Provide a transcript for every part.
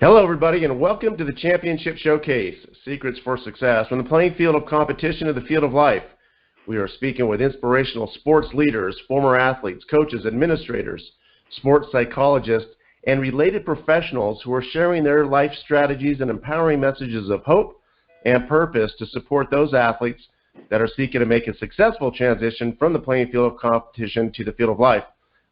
Hello, everybody, and welcome to the Championship Showcase, Secrets for Success, from the playing field of competition to the field of life. We are speaking with inspirational sports leaders, former athletes, coaches, administrators, sports psychologists, and related professionals who are sharing their life strategies and empowering messages of hope and purpose to support those athletes that are seeking to make a successful transition from the playing field of competition to the field of life.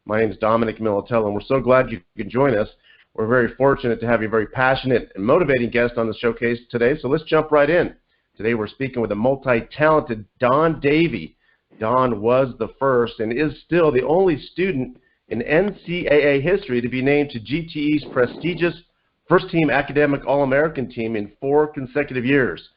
My name is Dominic Militello, and we're so glad you can join us. We're very fortunate to have a very passionate and motivating guest on the showcase today, so let's jump right in. Today we're speaking with a multi-talented Don Davey. Don was the first and is still the only student in NCAA history to be named to GTE's prestigious first-team academic All-American team in 4 consecutive years.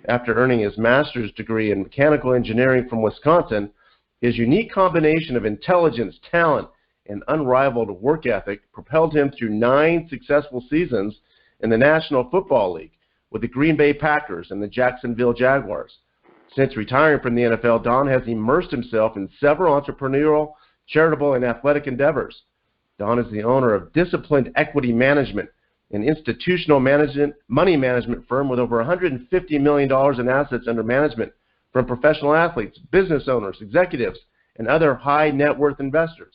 After earning his master's degree in mechanical engineering from Wisconsin, his unique combination of intelligence, talent, and unrivaled work ethic propelled him through 9 successful seasons in the National Football League with the Green Bay Packers and the Jacksonville Jaguars. Since retiring from the NFL, Don has immersed himself in several entrepreneurial, charitable, and athletic endeavors. Don is the owner of Disciplined Equity Management, an institutional money management firm with over $150 million in assets under management from professional athletes, business owners, executives, and other high net worth investors.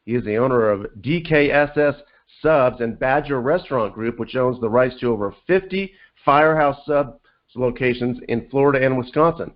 He is the owner of DKSS Subs and Badger Restaurant Group, which owns the rights to over 50 Firehouse Subs locations in Florida and Wisconsin.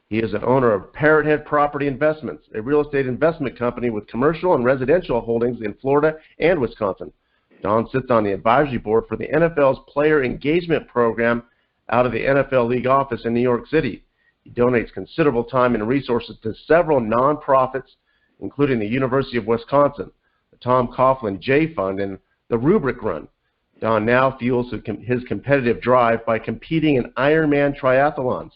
He is the owner of Parrot Head Property Investments, a real estate investment company with commercial and residential holdings in Florida and Wisconsin. Don sits on the advisory board for the NFL's Player Engagement Program out of the NFL League office in New York City. He donates considerable time and resources to several nonprofits, including the University of Wisconsin, the Tom Coughlin J Fund, and the Rubric Run. Don now fuels his competitive drive by competing in Ironman triathlons.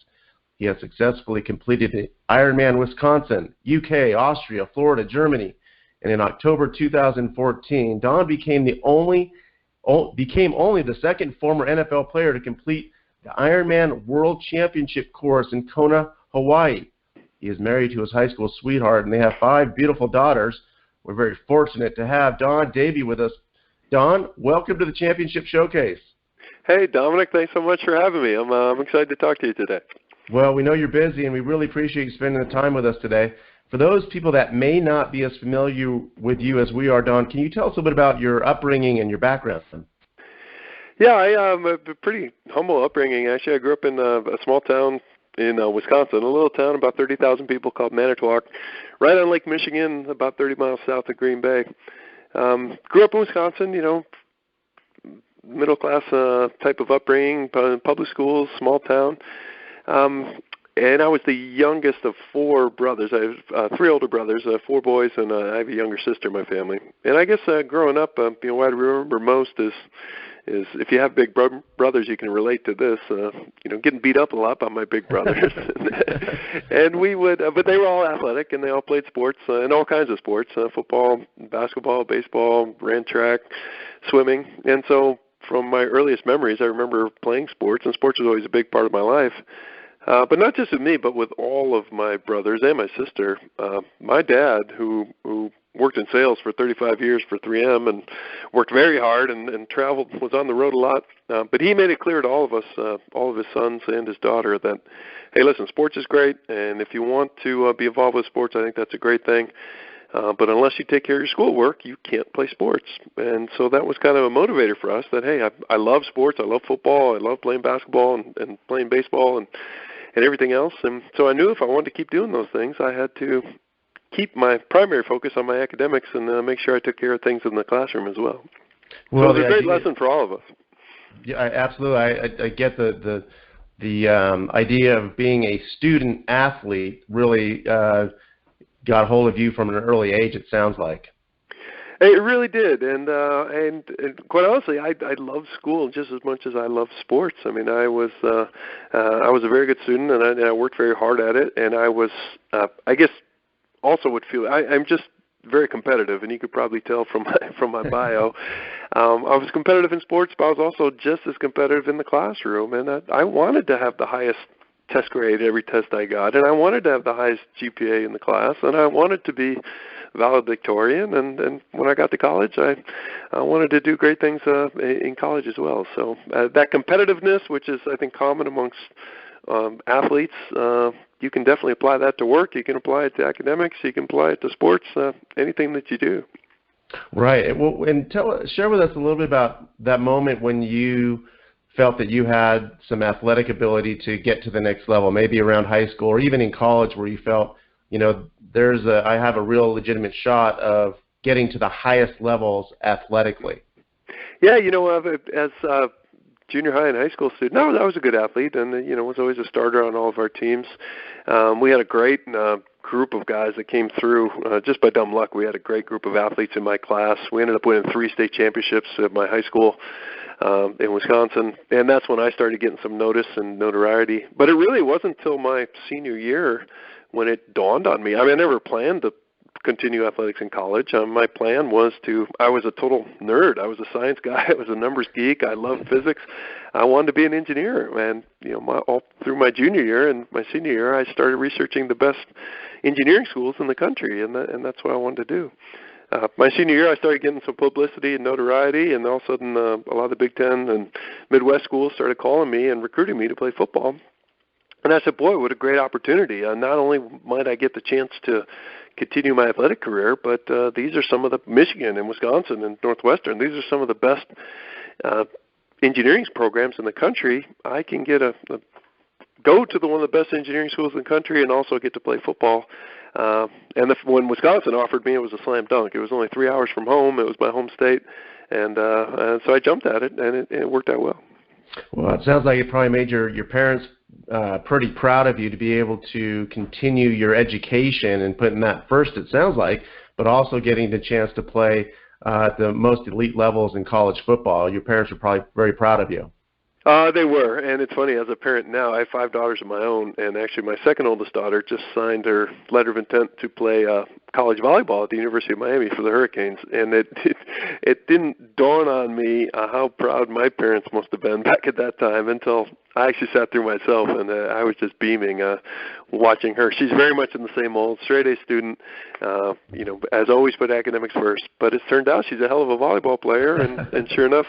He has successfully completed the Ironman Wisconsin, UK, Austria, Florida, Germany, and in October 2014, Don became only the second former NFL player to complete the Ironman World Championship course in Kona, Hawaii. He is married to his high school sweetheart, and they have 5 beautiful daughters. We're very fortunate to have Don Davey with us. Don, welcome to the Championship Showcase. Hey, Dominic, thanks so much for having me. I'm excited to talk to you today. Well, we know you're busy, and we really appreciate you spending the time with us today. For those people that may not be as familiar with you as we are, Don, can you tell us a bit about your upbringing and your background? Yeah, I have a pretty humble upbringing. Actually, I grew up in a small town in Wisconsin, a little town about 30,000 people called Manitowoc, right on Lake Michigan, about 30 miles south of Green Bay. Grew up in Wisconsin, middle-class type of upbringing, public schools, small town. And I was the youngest of 4 brothers. I have 3 older brothers, 4 boys, and I have a younger sister in my family. And I guess growing up, what I remember most is if you have big brothers, you can relate to this. Getting beat up a lot by my big brothers, and we would. But they were all athletic, and they all played sports and all kinds of sports: football, basketball, baseball, ran track, swimming. And so, from my earliest memories, I remember playing sports, and sports was always a big part of my life. But not just with me, but with all of my brothers and my sister. My dad, who worked in sales for 35 years for 3M and worked very hard and traveled, was on the road a lot. But he made it clear to all of us, all of his sons and his daughter, that, hey, listen, sports is great, and if you want to be involved with sports, I think that's a great thing. But unless you take care of your schoolwork, you can't play sports. And so that was kind of a motivator for us that, hey, I love sports, I love football, I love playing basketball and playing baseball and everything else. And so I knew if I wanted to keep doing those things, I had to keep my primary focus on my academics and make sure I took care of things in the classroom as well. So it's a great lesson for all of us. Yeah, absolutely. I get the idea of being a student athlete really got hold of you from an early age, it sounds like. It really did, and quite honestly, I loved school just as much as I loved sports. I mean, I was a very good student, and I worked very hard at it, and I was, I guess, also would feel I'm just very competitive, and you could probably tell from my bio. I was competitive in sports, but I was also just as competitive in the classroom, and I wanted to have the highest test grade every test I got, and I wanted to have the highest GPA in the class, and I wanted to be valedictorian, and when I got to college, I wanted to do great things in college as well. So that competitiveness, which is, I think, common amongst athletes, you can definitely apply that to work. You can apply it to academics. You can apply it to sports, anything that you do. Right. Well, and share with us a little bit about that moment when you felt that you had some athletic ability to get to the next level, maybe around high school or even in college, where you felt, I have a real legitimate shot of getting to the highest levels athletically. Yeah, as junior high and high school student, I was a good athlete, and was always a starter on all of our teams. We had a great group of guys that came through just by dumb luck. We had a great group of athletes in my class. We ended up winning 3 state championships at my high school in Wisconsin, and that's when I started getting some notice and notoriety. But it really wasn't until my senior year when it dawned on me. I never planned to continue athletics in college. My plan was I was a total nerd. I was a science guy. I was a numbers geek. I loved physics. I wanted to be an engineer. And, all through my junior year and my senior year, I started researching the best engineering schools in the country, and that's what I wanted to do. My senior year, I started getting some publicity and notoriety, and all of a sudden a lot of the Big Ten and Midwest schools started calling me and recruiting me to play football. And I said, boy, what a great opportunity. Not only might I get the chance to continue my athletic career, but these are some of the Michigan and Wisconsin and Northwestern. These are some of the best engineering programs in the country. I can get go to one of the best engineering schools in the country and also get to play football. When Wisconsin offered me, it was a slam dunk. It was only 3 hours from home. It was my home state, and so I jumped at it, and it worked out well. Well, it sounds like it probably made your parents pretty proud of you to be able to continue your education and putting that first, it sounds like, but also getting the chance to play at the most elite levels in college football. Your parents were probably very proud of you. They were, and it's funny, as a parent now, I have 5 daughters of my own, and actually my second oldest daughter just signed her letter of intent to play college volleyball at the University of Miami for the Hurricanes, and it didn't dawn on me how proud my parents must have been back at that time until I actually sat through myself, and I was just beaming watching her. She's very much in the same mold, straight-A student, has always put academics first, but it's turned out she's a hell of a volleyball player, and sure enough,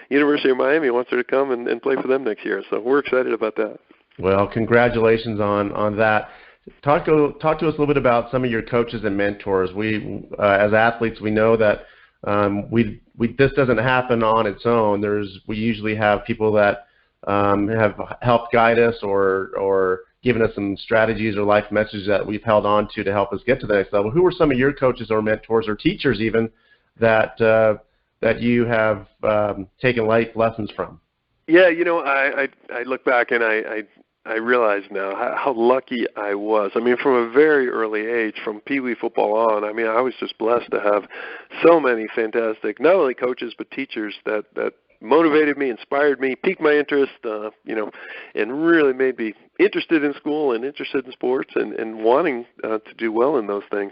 University of Miami wants her to come and play for them next year, so we're excited about that. Well, congratulations on that. Talk to us a little bit about some of your coaches and mentors. We, as athletes, we know that this doesn't happen on its own. We usually have people that have helped guide us or given us some strategies or life messages that we've held on to help us get to the next level. Who were some of your coaches or mentors or teachers even that you have taken life lessons from? Yeah, I look back and I realize now how lucky I was. From a very early age, from Pee Wee football on, I was just blessed to have so many fantastic, not only coaches, but teachers that motivated me, inspired me, piqued my interest, and really made me interested in school and interested in sports and wanting to do well in those things.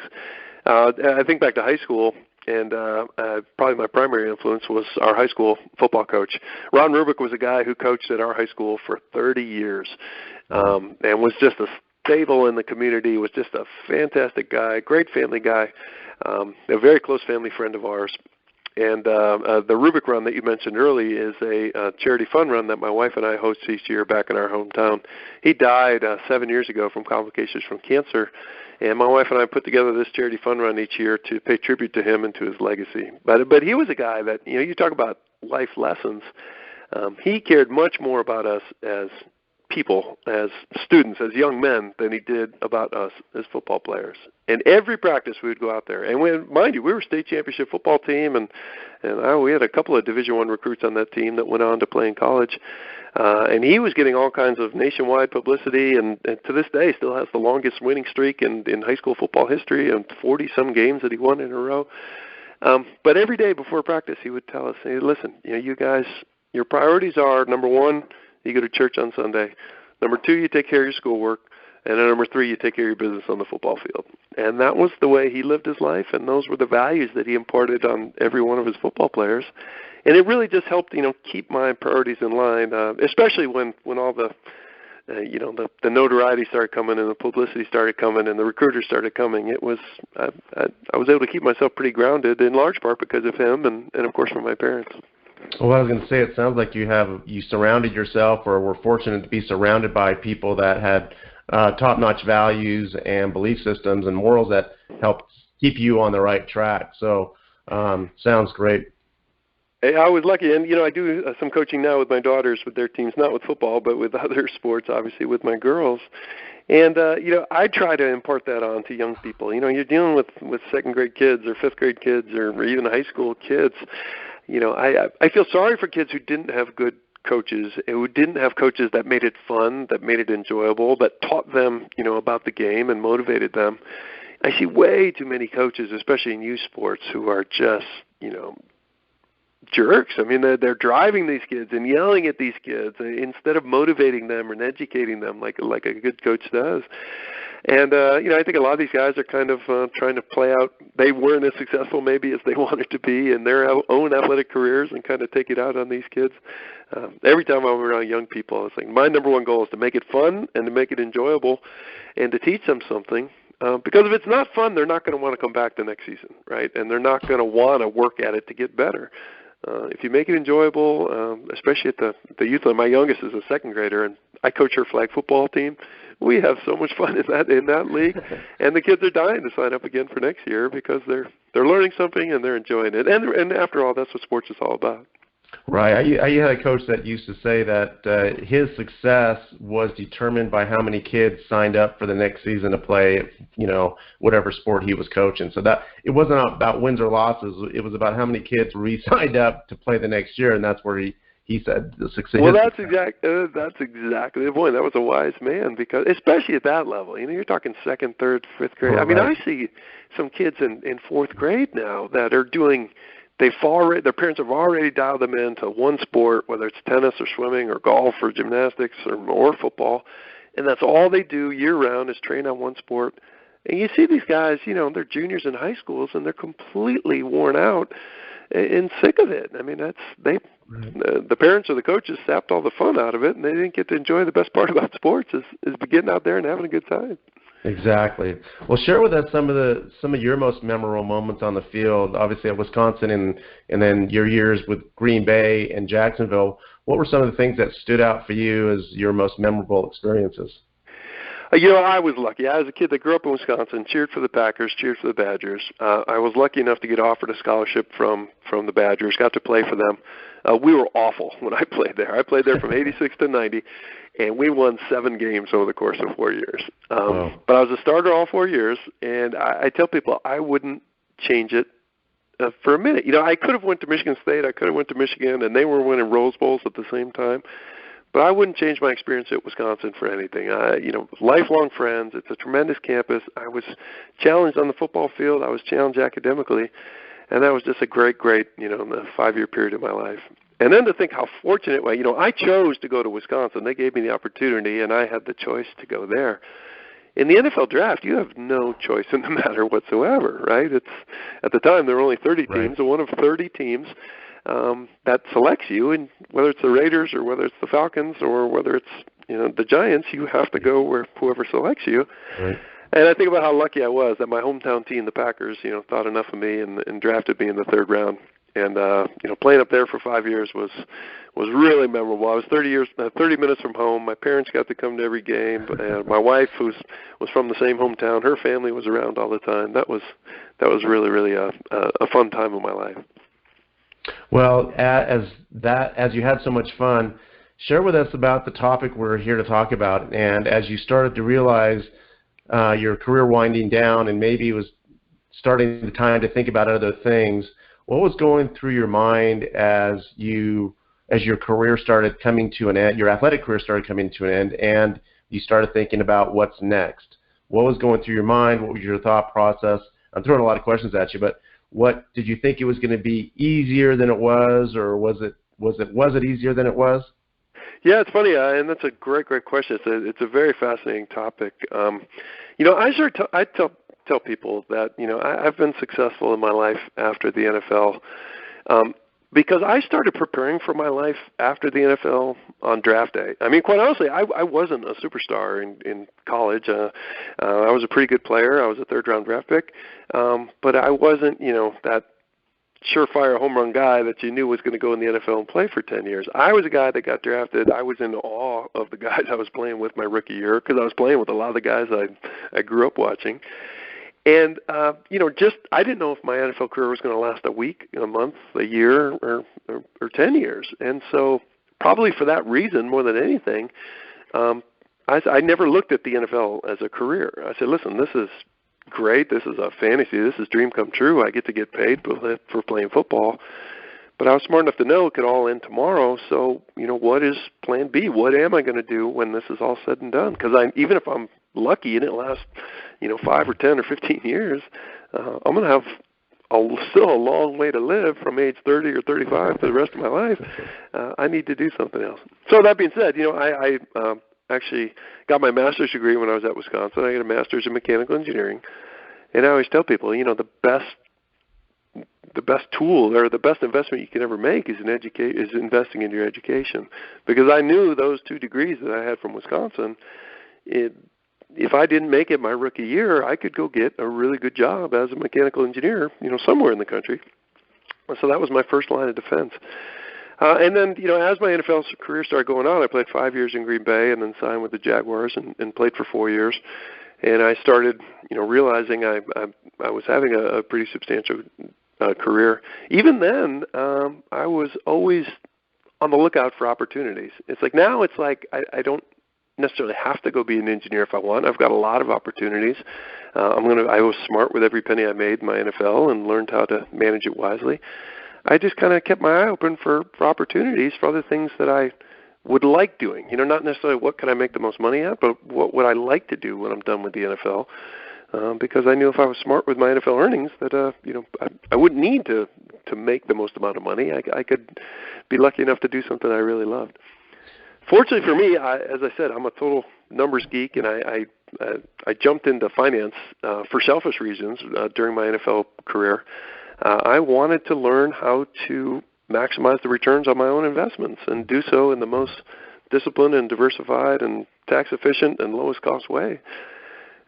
I think back to high school, and probably my primary influence was our high school football coach. Ron Rubik was a guy who coached at our high school for 30 years and was just a staple in the community, was just a fantastic guy, great family guy, a very close family friend of ours. And the Rubik Run that you mentioned early is a charity fun run that my wife and I host each year back in our hometown. He died 7 years ago from complications from cancer, and my wife and I put together this charity fun run each year to pay tribute to him and to his legacy. But he was a guy that, you talk about life lessons. He cared much more about us as people, as students, as young men, than he did about us as football players. And every practice we would go out there, and mind you, we were a state championship football team, and we had a couple of Division I recruits on that team that went on to play in college. And he was getting all kinds of nationwide publicity, and to this day still has the longest winning streak in high school football history, and 40-some games that he won in a row. But every day before practice, he would tell us, hey, listen, you guys, your priorities are, number 1, you go to church on Sunday. Number 2, you take care of your schoolwork. And then number 3, you take care of your business on the football field. And that was the way he lived his life, and those were the values that he imparted on every one of his football players. And it really just helped, keep my priorities in line, especially when all the the notoriety started coming and the publicity started coming and the recruiters started coming. It was I was able to keep myself pretty grounded in large part because of him and of course from my parents. Well, I was going to say, it sounds like you surrounded yourself, or were fortunate to be surrounded by people that had top-notch values and belief systems and morals that helped keep you on the right track. So, sounds great. I was lucky, and I do some coaching now with my daughters with their teams, not with football, but with other sports, obviously with my girls. And I try to impart that on to young people. You're dealing with second grade kids or fifth grade kids or even high school kids. I feel sorry for kids who didn't have good coaches, who didn't have coaches that made it fun, that made it enjoyable, that taught them, about the game and motivated them. I see way too many coaches, especially in youth sports, who are just, jerks. I mean, they're driving these kids and yelling at these kids instead of motivating them and educating them like a good coach does. And, I think a lot of these guys are kind of trying to play out. They weren't as successful maybe as they wanted to be in their own athletic careers and kind of take it out on these kids. Every time I'm around young people, it's like my number one goal is to make it fun and to make it enjoyable and to teach them something. Because if it's not fun, they're not going to want to come back the next season, right? And they're not going to want to work at it to get better. If you make it enjoyable, especially at the youth level, my youngest is a second grader, and I coach her flag football team. We have so much fun in that league, and the kids are dying to sign up again for next year because they're learning something and they're enjoying it. And after all, that's what sports is all about. Right. I had a coach that used to say that his success was determined by how many kids signed up for the next season to play, whatever sport he was coaching. So that it wasn't about wins or losses. It was about how many kids re-signed up to play the next year, and that's where he said the success. Well, that's exactly the point. That was a wise man, because especially at that level, you're talking second, third, fifth grade. Right. I mean, I see some kids in fourth grade now that are doing. Their parents have already dialed them into one sport, whether it's tennis or swimming or golf or gymnastics or football, and that's all they do year-round is train on one sport. And you see these guys, they're juniors in high schools, and they're completely worn out and sick of it. I mean, the parents or the coaches sapped all the fun out of it, and they didn't get to enjoy the best part about sports is getting out there and having a good time. Exactly. Well, share with us some of your most memorable moments on the field. Obviously at Wisconsin and then your years with Green Bay and Jacksonville. What were some of the things that stood out for you as your most memorable experiences? I was lucky. I was a kid that grew up in Wisconsin, cheered for the Packers, cheered for the Badgers. I was lucky enough to get offered a scholarship from the Badgers, got to play for them. We were awful when I played there. I played there from 86 to 90, and we won 7 games over the course of 4 years. Wow. But I was a starter all 4 years, and I tell people I wouldn't change it for a minute. I could have went to Michigan State, I could have went to Michigan, and they were winning Rose Bowls at the same time. But I wouldn't change my experience at Wisconsin for anything. Lifelong friends. It's a tremendous campus. I was challenged on the football field. I was challenged academically. And that was just a great, the 5-year period of my life. And then to think how fortunate, I chose to go to Wisconsin. They gave me the opportunity, and I had the choice to go there. In the NFL draft, you have no choice in the matter whatsoever, right? At the time, there were only 30 teams, Right. so one of 30 teams that selects you, and whether it's the Raiders or whether it's the Falcons or whether it's the Giants, you have to go where whoever selects you. Right. And I think about how lucky I was that my hometown team, the Packers, thought enough of me and drafted me in the 3rd round. And playing up there for 5 years was really memorable. I was 30 minutes from home. My parents got to come to every game. And my wife, who was from the same hometown, her family was around all the time. That was really, really a fun time of my life. Well, as you had so much fun, share with us about the topic we're here to talk about. And as you started to realize your career winding down and maybe it was starting the time to think about other things, what was going through your mind as your career started coming to an end, your athletic career started coming to an end, and you started thinking about what's next? What was going through your mind? What was your thought process? I'm throwing a lot of questions at you, but what did you think it was going to be easier than it was, or was it easier than it was? Yeah, it's funny, and that's a great question. It's a very fascinating topic. I tell people that I've been successful in my life after the NFL. Because I started preparing for my life after the NFL on draft day. I mean, quite honestly, I wasn't a superstar in college. I was a pretty good player. I was a third-round draft pick. But I wasn't, that surefire home run guy that you knew was going to go in the NFL and play for 10 years. I was a guy that got drafted. I was in awe of the guys I was playing with my rookie year because I was playing with a lot of the guys I grew up watching. And, I didn't know if my NFL career was going to last a week, a month, a year, or 10 years. And so probably for that reason, more than anything, I never looked at the NFL as a career. I said, listen, this is great. This is a fantasy. This is dream come true. I get to get paid for playing football. But I was smart enough to know it could all end tomorrow. So, what is plan B? What am I going to do when this is all said and done? Because even if I'm lucky and it lasts, 5 or 10 or 15 years, I'm going to have still a long way to live from age 30 or 35 for the rest of my life. I need to do something else. So that being said, I actually got my master's degree when I was at Wisconsin. I got a master's in mechanical engineering. And I always tell people, the best tool or the best investment you can ever make is investing in your education. Because I knew those 2 degrees that I had from Wisconsin, if I didn't make it my rookie year, I could go get a really good job as a mechanical engineer, somewhere in the country. So that was my first line of defense. And then, as my NFL career started going on, I played 5 years in Green Bay and then signed with the Jaguars and played for 4 years. And I started, realizing I was having a pretty substantial career. Even then, I was always on the lookout for opportunities. Now I don't necessarily have to go be an engineer if I want. I've got a lot of opportunities. I was smart with every penny I made in my NFL and learned how to manage it wisely. I just kind of kept my eye open for opportunities for other things that I would like doing. Not necessarily what can I make the most money at, but what would I like to do when I'm done with the NFL. Because I knew if I was smart with my NFL earnings that, I wouldn't need to make the most amount of money. I could be lucky enough to do something I really loved. Fortunately for me, as I said, I'm a total numbers geek, and I jumped into finance for selfish reasons during my NFL career. I wanted to learn how to maximize the returns on my own investments and do so in the most disciplined and diversified and tax-efficient and lowest-cost way.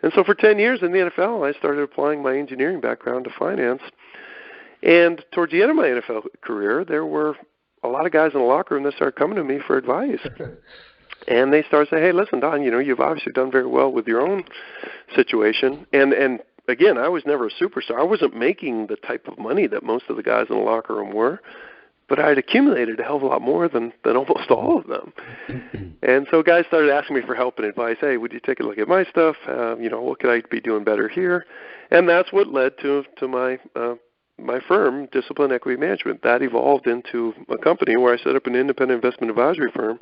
And so for 10 years in the NFL, I started applying my engineering background to finance. And towards the end of my NFL career, there were a lot of guys in the locker room that started coming to me for advice. And they started saying, hey, listen, Don, you've obviously done very well with your own situation. And again, I was never a superstar. I wasn't making the type of money that most of the guys in the locker room were. But I had accumulated a hell of a lot more than almost all of them. And so guys started asking me for help and advice. Hey, would you take a look at my stuff? What could I be doing better here? And that's what led to my firm, Discipline Equity Management. That evolved into a company where I set up an independent investment advisory firm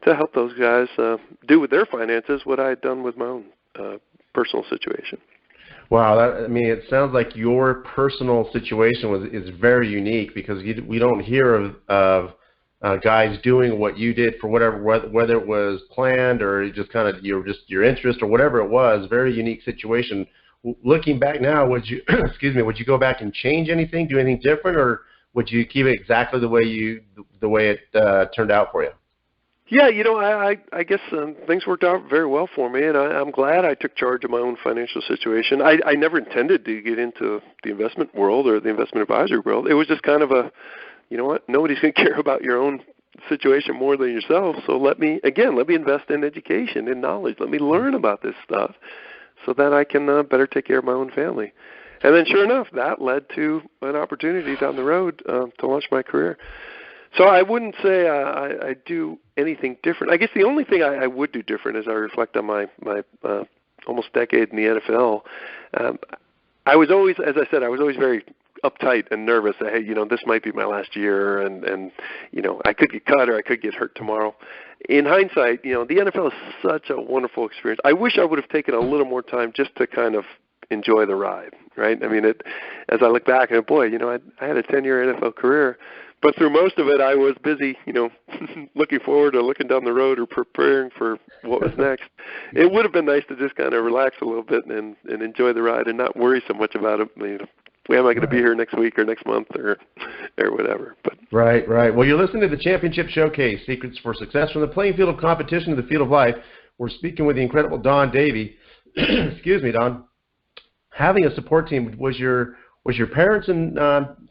to help those guys do with their finances what I had done with my own personal situation. Wow, it sounds like your personal situation is very unique because we don't hear of guys doing what you did for whether it was planned or just kind of your interest or whatever it was. Very unique situation. Looking back now, would you would you go back and change anything, do anything different, or would you keep it exactly the way it turned out for you? Yeah, I guess things worked out very well for me, and I'm glad I took charge of my own financial situation. I never intended to get into the investment world or the investment advisory world. It was just kind of nobody's going to care about your own situation more than yourself, so let me invest in education and knowledge. Let me learn about this stuff so that I can better take care of my own family. And then sure enough, that led to an opportunity down the road to launch my career. So I wouldn't say I do anything different. I guess the only thing I would do different as I reflect on my almost decade in the NFL, I was always, as I said, very uptight and nervous that, hey, this might be my last year and I could get cut or I could get hurt tomorrow. In hindsight, the NFL is such a wonderful experience. I wish I would have taken a little more time just to kind of enjoy the ride, right? As I look back, and boy, I had a 10-year NFL career, but through most of it, I was busy, looking forward or looking down the road or preparing for what was next. It would have been nice to just kind of relax a little bit and enjoy the ride and not worry so much about it, am I going to be here next week or next month or whatever. But Right. Well, you're listening to the Championship Showcase, Secrets for Success from the playing field of competition to the field of life. We're speaking with the incredible Don Davey. Excuse me, Don. Having a support team, was your parents and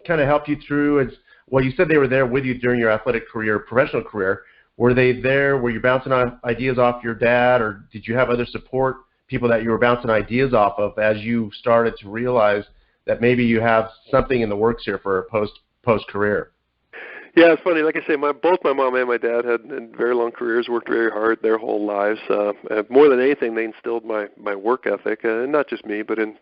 kind of helped you through? As well, you said they were there with you during your athletic career, professional career. Were they there? Were you bouncing on ideas off your dad, or did you have other support people that you were bouncing ideas off of as you started to realize that maybe you have something in the works here for a post career? Yeah, it's funny. Like I say, both my mom and my dad had very long careers, worked very hard their whole lives. More than anything, they instilled my work ethic, and not just me, but in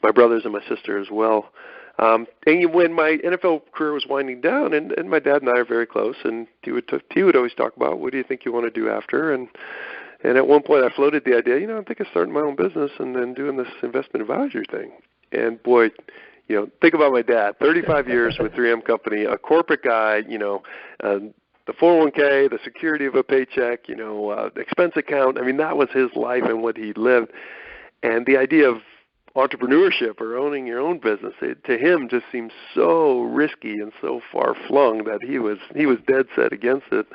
my brothers and my sister as well. And when my NFL career was winding down, and my dad and I are very close, and he would always talk about, what do you think you want to do after? And at one point I floated the idea, I think of starting my own business and then doing this investment advisory thing. And boy, think about my dad, 35 years with 3M Company, a corporate guy, the 401k, the security of a paycheck, expense account. I mean, that was his life and what he lived. And the idea of entrepreneurship or owning your own business, to him just seems so risky and so far flung that he was dead set against it.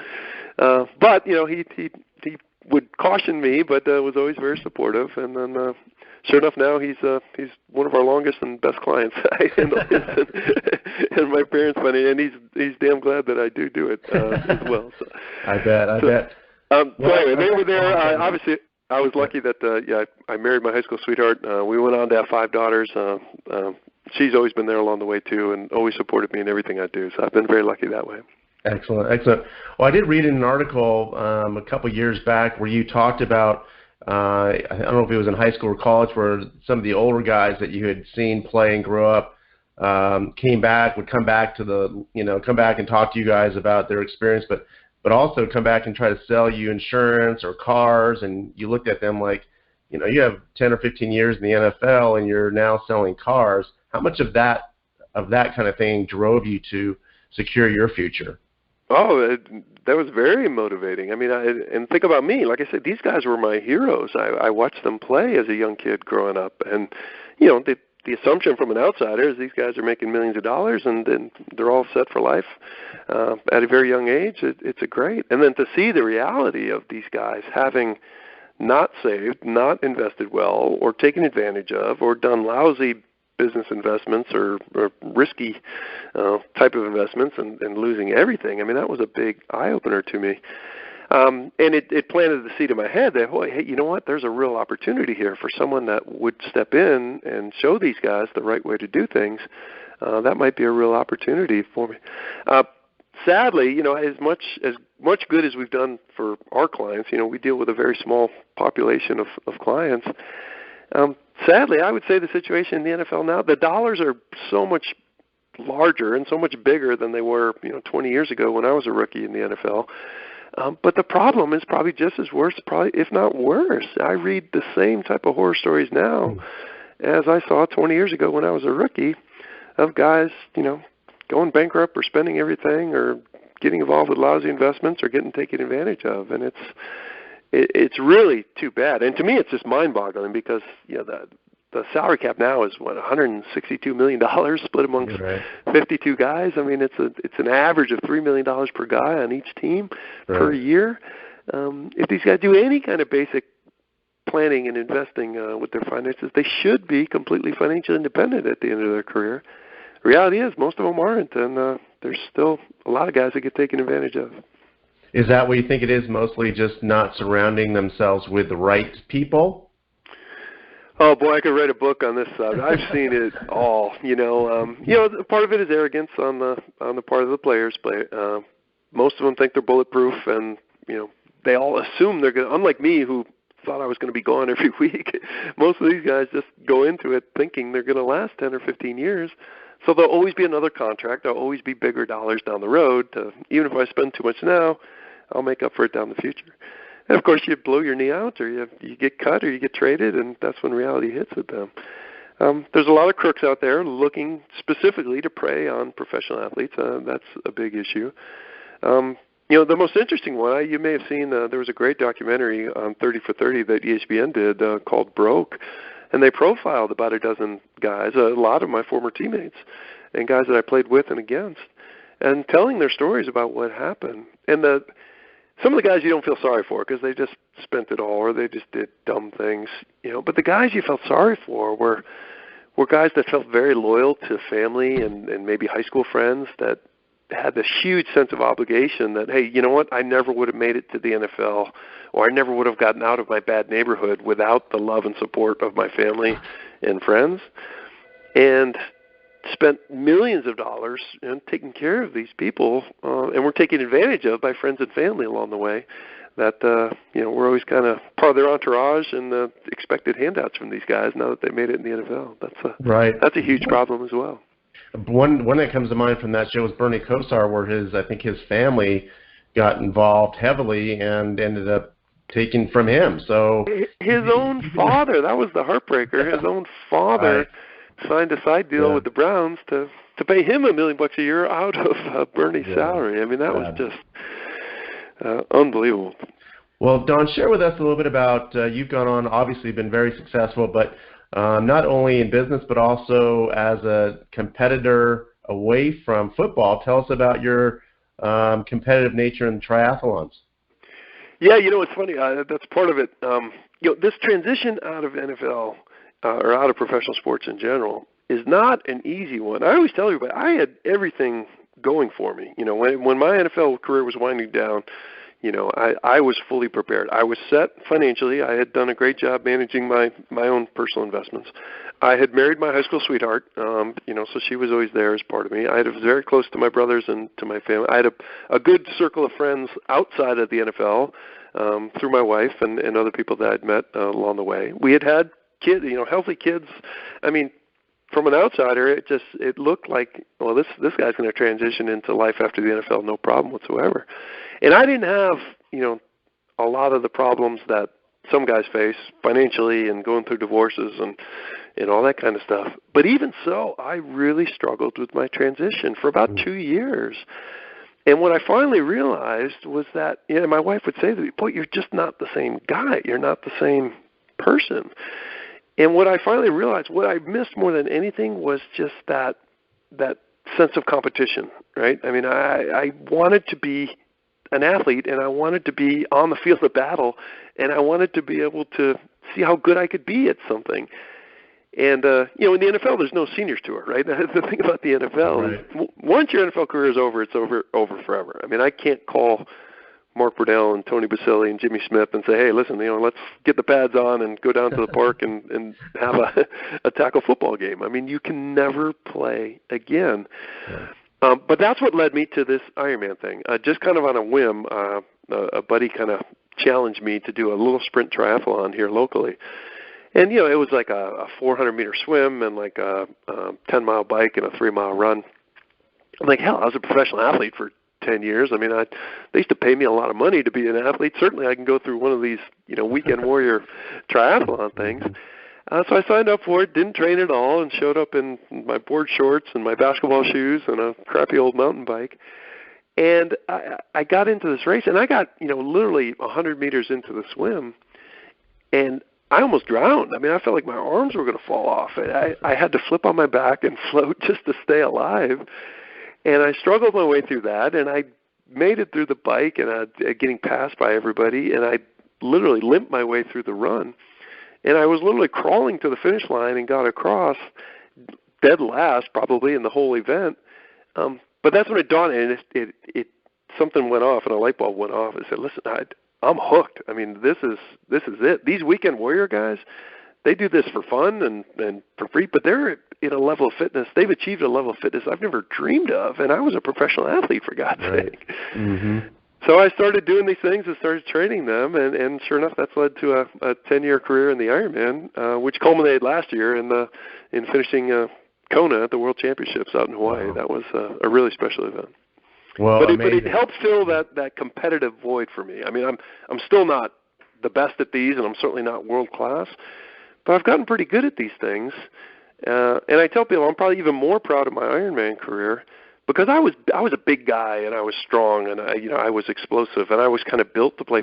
But he would caution me, but was always very supportive. And then sure enough, now he's one of our longest and best clients. I handle his and my parents' money, and he's damn glad that I do it as well. So, I bet. So anyway, they were there. Obviously, I was lucky that I married my high school sweetheart. We went on to have 5 daughters. She's always been there along the way too, and always supported me in everything I do. So I've been very lucky that way. Excellent. Well, I did read in an article a couple years back where you talked about, I don't know if it was in high school or college, where some of the older guys that you had seen play and grow up would come back and talk to you guys about their experience, but also come back and try to sell you insurance or cars, and you looked at them like, you have 10 or 15 years in the NFL and you're now selling cars. How much of that kind of thing drove you to secure your future? Oh, that was very motivating. I mean, and think about me. Like I said, these guys were my heroes. I watched them play as a young kid growing up, and the assumption from an outsider is these guys are making millions of dollars and they're all set for life at a very young age. It's a great. And then to see the reality of these guys having not saved, not invested well, or taken advantage of, or done lousy business investments or risky type of investments and losing everything. I mean, that was a big eye-opener to me. And it planted the seed in my head that, hey, you know what? There's a real opportunity here for someone that would step in and show these guys the right way to do things. That might be a real opportunity for me. Sadly, as much good as we've done for our clients, we deal with a very small population of clients. Sadly, I would say the situation in the NFL now, the dollars are so much larger and so much bigger than they were, 20 years ago when I was a rookie in the NFL. But the problem is probably just as worse, if not worse. I read the same type of horror stories now as I saw 20 years ago when I was a rookie, of guys, going bankrupt or spending everything or getting involved with lousy investments or getting taken advantage of. And it's really too bad. And to me, it's just mind-boggling because the salary cap now is $162 million split amongst 52 guys. I mean, it's an average of $3 million per guy on each team per year. If these guys do any kind of basic planning and investing with their finances, they should be completely financially independent at the end of their career. The reality is most of them aren't, and there's still a lot of guys that get taken advantage of. Is that what you think it is, mostly just not surrounding themselves with the right people? Oh boy, I could write a book on this side. I've seen it all. Part of it is arrogance on the part of the players. But most of them think they're bulletproof, and they all assume they're going to. Unlike me, who thought I was going to be gone every week, most of these guys just go into it thinking they're going to last 10 or 15 years. So there'll always be another contract. There'll always be bigger dollars down the road. Even if I spend too much now, I'll make up for it down the future. And, of course, you blow your knee out or you get cut or you get traded, and that's when reality hits with them. There's a lot of crooks out there looking specifically to prey on professional athletes. That's a big issue. The most interesting one, you may have seen, there was a great documentary on 30 for 30 that ESPN did called Broke. and they profiled about a dozen guys, a lot of my former teammates, and guys that I played with and against, and telling their stories about what happened. And some of the guys you don't feel sorry for because they just spent it all or they just did dumb things, But the guys you felt sorry for were guys that felt very loyal to family and maybe high school friends that had this huge sense of obligation that, hey, you know what, I never would have made it to the NFL, or I never would have gotten out of my bad neighborhood without the love and support of my family and friends, and spent millions of dollars taking care of these people, and were taken advantage of by friends and family along the way that, we're always kind of part of their entourage and expected handouts from these guys now that they made it in the NFL. That's a huge problem as well. One that comes to mind from that show was Bernie Kosar, where his family got involved heavily and ended up taking from him. So his own father, that was the heartbreaker. His own father signed a side deal with the Browns to pay him $1 million a year out of Bernie's salary. I mean, that was just unbelievable. Well, Don, share with us a little bit about you've gone on, obviously been very successful, but not only in business but also as a competitor away from football. Tell us about your competitive nature in triathlons. Yeah, it's funny. That's part of it. This transition out of NFL or out of professional sports in general is not an easy one. I always tell everybody I had everything going for me. When my NFL career was winding down, I was fully prepared. I was set financially. I had done a great job managing my own personal investments. I had married my high school sweetheart, so she was always there as part of me. I was very close to my brothers and to my family. I had a good circle of friends outside of the NFL through my wife and other people that I'd met along the way. We had kids, healthy kids. I mean, from an outsider, it looked like, well, this guy's going to transition into life after the NFL, no problem whatsoever. And I didn't have, a lot of the problems that some guys face financially and going through divorces and all that kind of stuff. But even so, I really struggled with my transition for about 2 years. And what I finally realized was that, my wife would say to me, boy, you're just not the same guy. You're not the same person. And what I finally realized, what I missed more than anything was just that sense of competition, right? I mean, I wanted to be an athlete, and I wanted to be on the field of battle, and I wanted to be able to see how good I could be at something. And, in the NFL, there's no seniors tour, right? The thing about the NFL is once your NFL career is over, it's over forever. I mean, I can't call Mark Brunell and Tony Basilli and Jimmy Smith and say, hey, listen, let's get the pads on and go down to the park and have a tackle football game. I mean, you can never play again. Yeah. But that's what led me to this Ironman thing. Just kind of on a whim, a buddy kind of challenged me to do a little sprint triathlon here locally. And, it was like a 400-meter swim and like a 10-mile bike and a 3-mile run. I'm like, hell, I was a professional athlete for 10 years. I mean, they used to pay me a lot of money to be an athlete. Certainly I can go through one of these, weekend warrior triathlon things. So I signed up for it, didn't train at all, and showed up in my board shorts and my basketball shoes and a crappy old mountain bike. And I got into this race, and I got, literally 100 meters into the swim, and I almost drowned. I mean, I felt like my arms were going to fall off. I had to flip on my back and float just to stay alive. And I struggled my way through that, and I made it through the bike and getting passed by everybody, and I literally limped my way through the run. And I was literally crawling to the finish line and got across, dead last probably in the whole event. But that's when it dawned, and it something went off, and a light bulb went off. I said, listen, I'm hooked. I mean, this is it. These weekend warrior guys, they do this for fun and for free, but they're in a level of fitness. They've achieved a level of fitness I've never dreamed of, and I was a professional athlete, for God's sake. Mm-hmm. So I started doing these things and started training them, and sure enough, that's led to a 10-year career in the Ironman, which culminated last year in finishing Kona at the World Championships out in Hawaii. Wow. That was a really special event. Well, but it helped fill that competitive void for me. I mean, I'm still not the best at these, and I'm certainly not world class, but I've gotten pretty good at these things. And I tell people I'm probably even more proud of my Ironman career because I was a big guy and I was strong and I was explosive and I was kind of built to play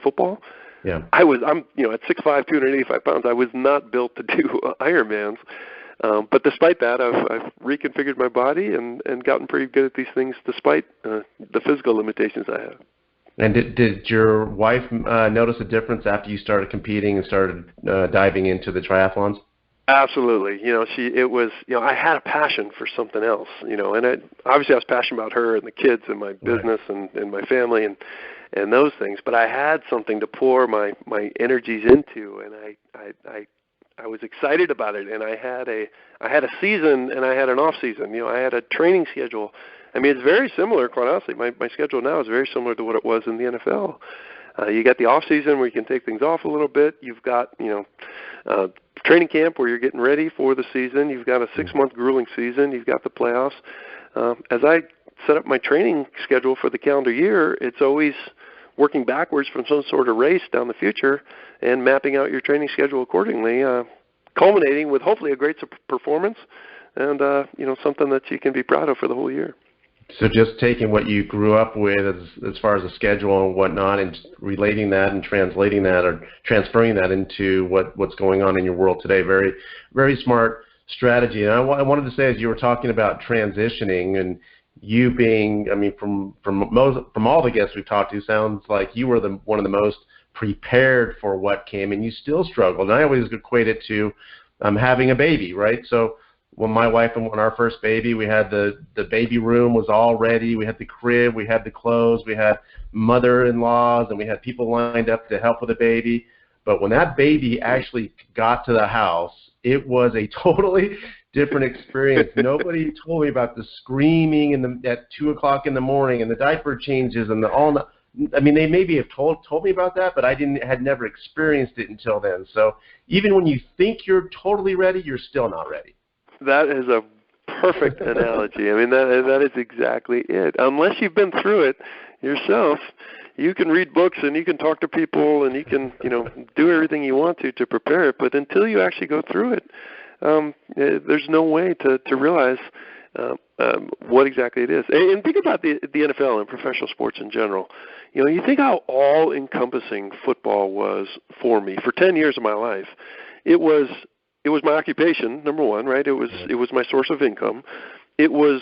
football. Yeah. I'm at 6'5", 285 pounds. I was not built to do Ironmans. But despite that, I've reconfigured my body and gotten pretty good at these things despite the physical limitations I have. And did your wife notice a difference after you started competing and started diving into the triathlons? Absolutely. I had a passion for something else, and obviously I was passionate about her and the kids and my business and my family and those things, but I had something to pour my energies into, and I was excited about it, and I had a season and I had an off season. I had a training schedule. I mean, it's very similar, quite honestly. My schedule now is very similar to what it was in the NFL. You got the off season where you can take things off a little bit. You've got training camp where you're getting ready for the season. You've got a 6-month grueling season. You've got the playoffs. As I set up my training schedule for the calendar year, it's always working backwards from some sort of race down the future and mapping out your training schedule accordingly, culminating with hopefully a great performance and something that you can be proud of for the whole year. So just taking what you grew up with as far as a schedule and whatnot, and relating that and translating that or transferring that into what's going on in your world today. Very, very smart strategy. And I wanted to say, as you were talking about transitioning and you being, from all the guests we've talked to, sounds like you were one of the most prepared for what came, and you still struggled. And I always equate it to having a baby, right? So when my wife and when our first baby, we had the baby room was all ready. We had the crib, we had the clothes, we had mother-in-laws, and we had people lined up to help with the baby. But when that baby actually got to the house, it was a totally different experience. Nobody told me about the screaming at 2 o'clock in the morning and the diaper changes and they maybe have told me about that, but I had never experienced it until then. So even when you think you're totally ready, you're still not ready. That is a perfect analogy. That is exactly it. Unless you've been through it yourself, you can read books and you can talk to people and you can, do everything you want to prepare it. But until you actually go through it, there's no way to realize what exactly it is. And think about the NFL and professional sports in general. You think how all-encompassing football was for me. For 10 years of my life, it was my occupation, number one, right? It was my source of income. It was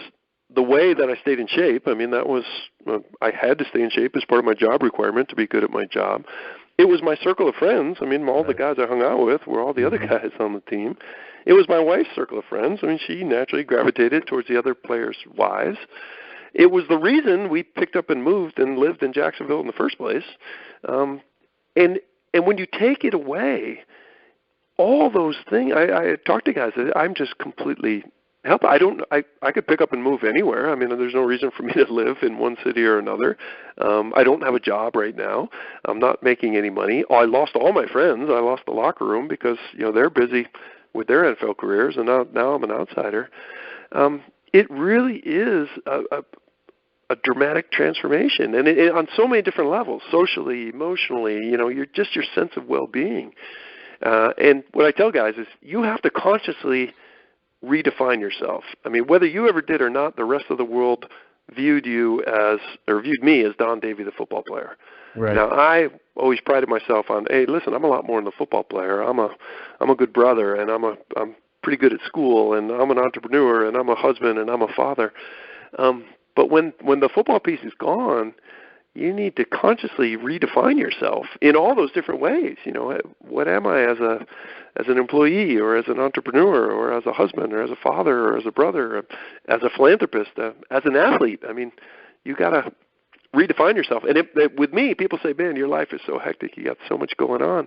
the way that I stayed in shape. I had to stay in shape as part of my job requirement to be good at my job. It was my circle of friends. All the guys I hung out with were all the other guys on the team. It was my wife's circle of friends. She naturally gravitated towards the other players' wives. It was the reason we picked up and moved and lived in Jacksonville in the first place. And when you take it away, all those things, I talk to guys, I'm just completely helpless. I could pick up and move anywhere. There's no reason for me to live in one city or another. I don't have a job right now. I'm not making any money. I lost all my friends. I lost the locker room because, they're busy with their NFL careers, and now I'm an outsider. It really is a dramatic transformation, and on so many different levels, socially, emotionally, your sense of well-being. And what I tell guys is you have to consciously redefine yourself. Whether you ever did or not, the rest of the world viewed me as Don Davey, the football player. Right. Now, I always prided myself on, hey, listen, I'm a lot more than a football player. I'm a good brother, and I'm pretty good at school, and I'm an entrepreneur, and I'm a husband, and I'm a father. But when the football piece is gone, you need to consciously redefine yourself in all those different ways. What am I as an employee, or as an entrepreneur, or as a husband, or as a father, or as a brother, or as a philanthropist, as an athlete? You got to redefine yourself. And with me, people say, man, your life is so hectic. You got so much going on.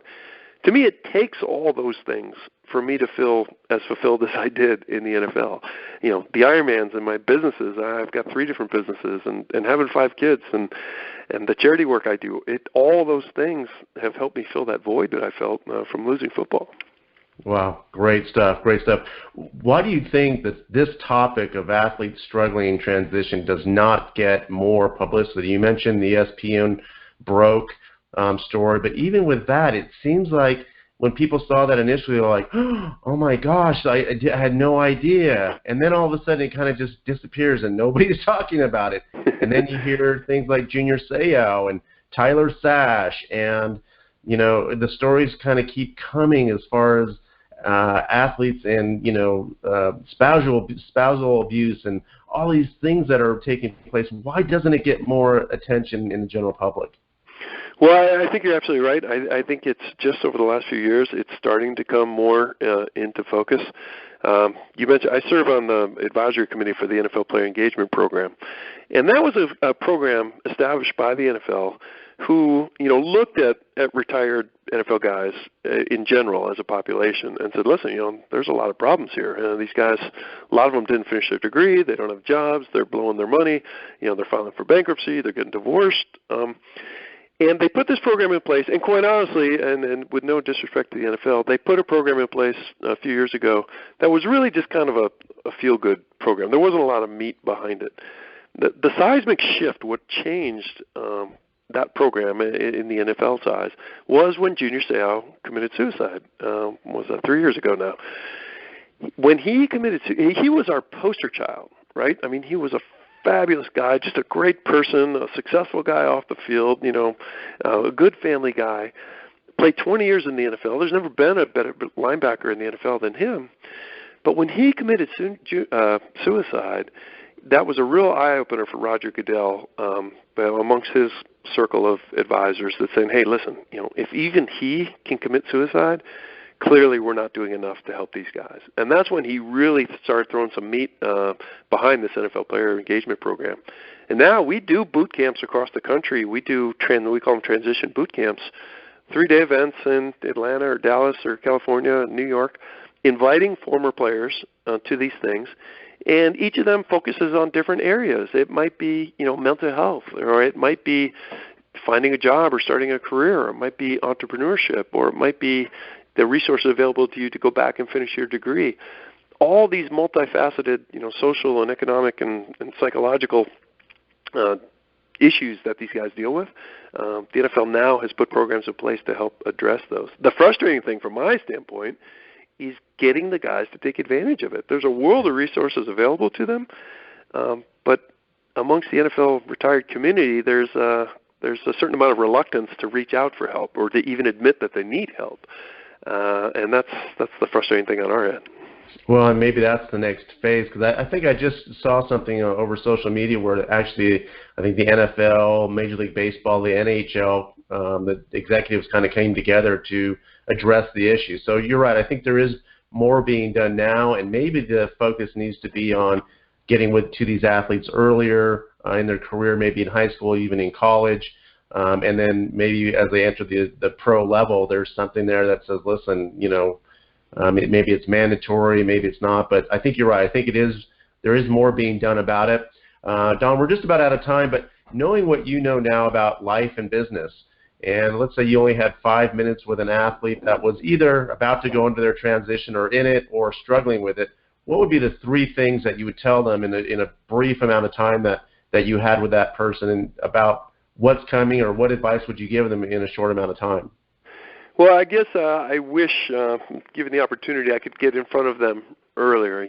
To me, it takes all those things for me to feel as fulfilled as I did in the NFL. The Ironmans and my businesses, I've got 3 different businesses, and having 5 kids, and the charity work I do, all those things have helped me fill that void that I felt from losing football. Wow, great stuff, great stuff. Why do you think that this topic of athletes struggling in transition does not get more publicity? You mentioned the ESPN broke story, but even with that, it seems like when people saw that initially, they're like, oh my gosh, I had no idea. And then all of a sudden it kind of just disappears and nobody's talking about it. And then you hear things like Junior Seau and Tyler Sash and the stories kind of keep coming as far as athletes and, spousal abuse and all these things that are taking place. Why doesn't it get more attention in the general public? Well, I think you're absolutely right. I think it's just over the last few years, it's starting to come more into focus. You mentioned I serve on the advisory committee for the NFL Player Engagement Program, and that was a program established by the NFL who, looked at retired NFL guys in general as a population and said, listen, there's a lot of problems here. These guys, a lot of them didn't finish their degree. They don't have jobs. They're blowing their money. They're filing for bankruptcy. They're getting divorced. And they put this program in place, and quite honestly, and with no disrespect to the NFL, they put a program in place a few years ago that was really just kind of a feel-good program. There wasn't a lot of meat behind it. The seismic shift, what changed that program in the NFL size, was when Junior Seau committed suicide. Was that 3 years ago now? When he committed suicide, he was our poster child, right? I mean, he was a fabulous guy, just a great person, a successful guy off the field, a good family guy. Played 20 years in the NFL. There's never been a better linebacker in the NFL than him. But when he committed suicide, that was a real eye-opener for Roger Goodell amongst his circle of advisors that saying, hey, listen, if even he can commit suicide, clearly we're not doing enough to help these guys. And that's when he really started throwing some meat behind this NFL Player Engagement Program. And now we do boot camps across the country. We do, we call them transition boot camps, 3-day events in Atlanta or Dallas or California, New York, inviting former players to these things. And each of them focuses on different areas. It might be, mental health, or it might be finding a job or starting a career, or it might be entrepreneurship, or it might be the resources available to you to go back and finish your degree. All these multifaceted, social and economic and psychological issues that these guys deal with, the NFL now has put programs in place to help address those. The frustrating thing from my standpoint is getting the guys to take advantage of it. There's a world of resources available to them, but amongst the NFL retired community, there's a certain amount of reluctance to reach out for help or to even admit that they need help. And that's the frustrating thing on our end. Well, and maybe that's the next phase, because I think I just saw something over social media where actually I think the NFL, Major League Baseball, the NHL, the executives kind of came together to address the issue. So you're right. I think there is more being done now, and maybe the focus needs to be on getting to these athletes earlier in their career, maybe in high school, even in college. And then maybe as they enter the pro level, there's something there that says, listen, maybe it's mandatory, maybe it's not, but I think you're right. I think there is more being done about it. Don, we're just about out of time, but knowing what you know now about life and business, and let's say you only had 5 minutes with an athlete that was either about to go into their transition or in it or struggling with it, what would be the 3 things that you would tell them in a brief amount of time that you had with that person and about what's coming, or what advice would you give them in a short amount of time? Well, I guess I wish, given the opportunity, I could get in front of them earlier.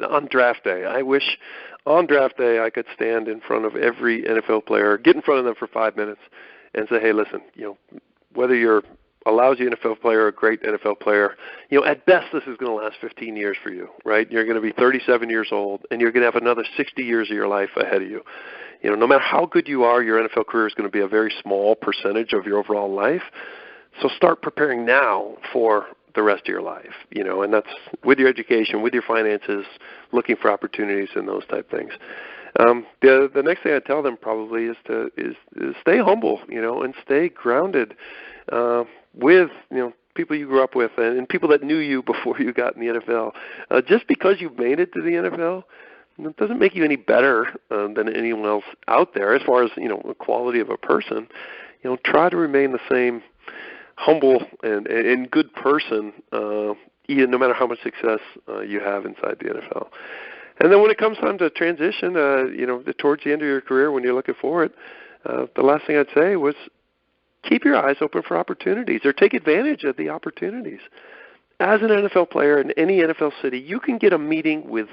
On draft day, I wish on draft day I could stand in front of every NFL player, get in front of them for 5 minutes, and say, hey, listen, whether you're a lousy NFL player or a great NFL player, at best this is going to last 15 years for you, right? You're going to be 37 years old, and you're going to have another 60 years of your life ahead of you. No matter how good you are, your NFL career is going to be a very small percentage of your overall life. So start preparing now for the rest of your life, and that's with your education, with your finances, looking for opportunities and those type things. The next thing I tell them probably is to stay humble, and stay grounded with people you grew up with and people that knew you before you got in the NFL. Just because you made it to the NFL, it doesn't make you any better than anyone else out there as far as the quality of a person. Try to remain the same humble and good person, even no matter how much success you have inside the NFL. And then when it comes time to transition, towards the end of your career, when you're looking forward, the last thing I'd say was keep your eyes open for opportunities, or take advantage of the opportunities. As an NFL player in any NFL city, you can get a meeting with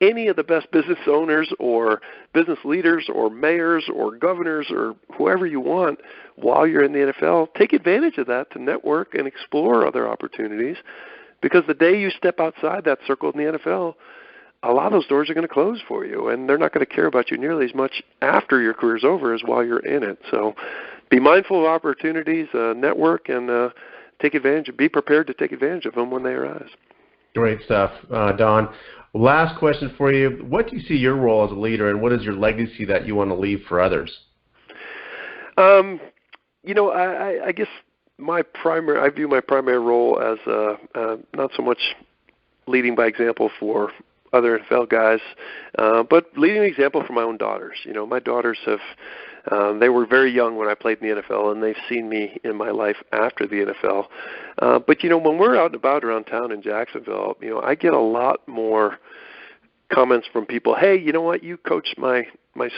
any of the best business owners or business leaders or mayors or governors or whoever you want while you're in the NFL. Take advantage of that to network and explore other opportunities, because the day you step outside that circle in the NFL, a lot of those doors are going to close for you, and they're not going to care about you nearly as much after your career's over as while you're in it. So be mindful of opportunities, network, and take advantage. Be prepared to take advantage of them when they arise. Great stuff, Don. Last question for you. What do you see your role as a leader, and what is your legacy that you want to leave for others? I guess I view my primary role as not so much leading by example for other NFL guys, but leading an example for my own daughters. My daughters they were very young when I played in the NFL, and they've seen me in my life after the NFL. But when we're out and about around town in Jacksonville, I get a lot more comments from people. Hey, you know what? You coached my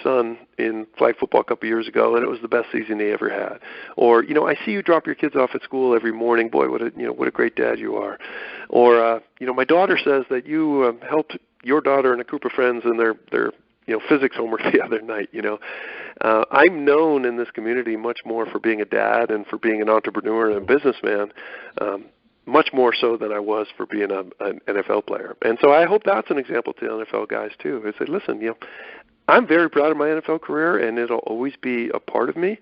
son in flag football a couple years ago, and it was the best season he ever had. Or, I see you drop your kids off at school every morning. Boy, what a great dad you are. Or, my daughter says that you helped your daughter and a group of friends in their physics homework the other night. I'm known in this community much more for being a dad and for being an entrepreneur and a businessman, much more so than I was for being an NFL player. And so I hope that's an example to NFL guys too. I say, listen, I'm very proud of my NFL career, and it'll always be a part of me,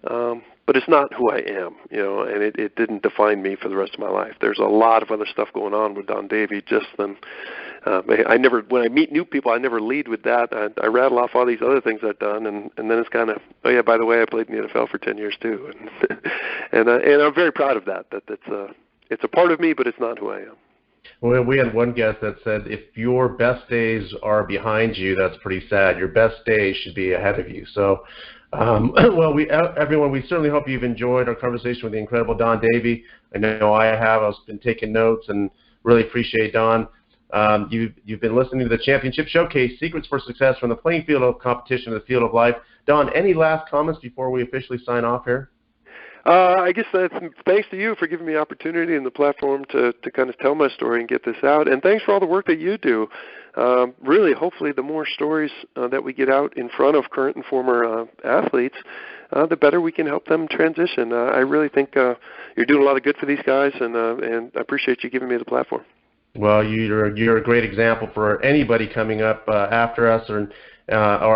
but it's not who I am, and it didn't define me for the rest of my life. There's a lot of other stuff going on with Don Davey. When I meet new people, I never lead with that. I rattle off all these other things I've done, and then it's kind of, oh yeah, by the way, I played in the NFL for 10 years too, and I'm very proud of that. It's a part of me, but it's not who I am. Well, we had one guest that said, if your best days are behind you, that's pretty sad. Your best days should be ahead of you. So, everyone, we certainly hope you've enjoyed our conversation with the incredible Don Davey. I know I have. I've been taking notes and really appreciate Don. You've been listening to the Championship Showcase, Secrets for Success from the playing field of competition to the field of life. Don, any last comments before we officially sign off here? I guess that's thanks to you for giving me the opportunity and the platform to kind of tell my story and get this out. And thanks for all the work that you do. Really, hopefully, the more stories that we get out in front of current and former athletes, the better we can help them transition. I really think you're doing a lot of good for these guys, and I appreciate you giving me the platform. Well, you're a great example for anybody coming up after us or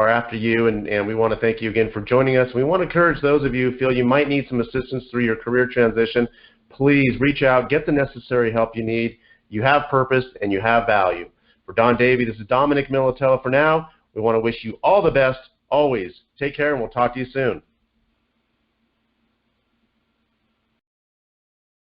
after you, and we want to thank you again for joining us. We want to encourage those of you who feel you might need some assistance through your career transition. Please reach out, get the necessary help you need. You have purpose and you have value. For Don Davey, this is Dominic Militello. For now, we want to wish you all the best. Always take care, and we'll talk to you soon.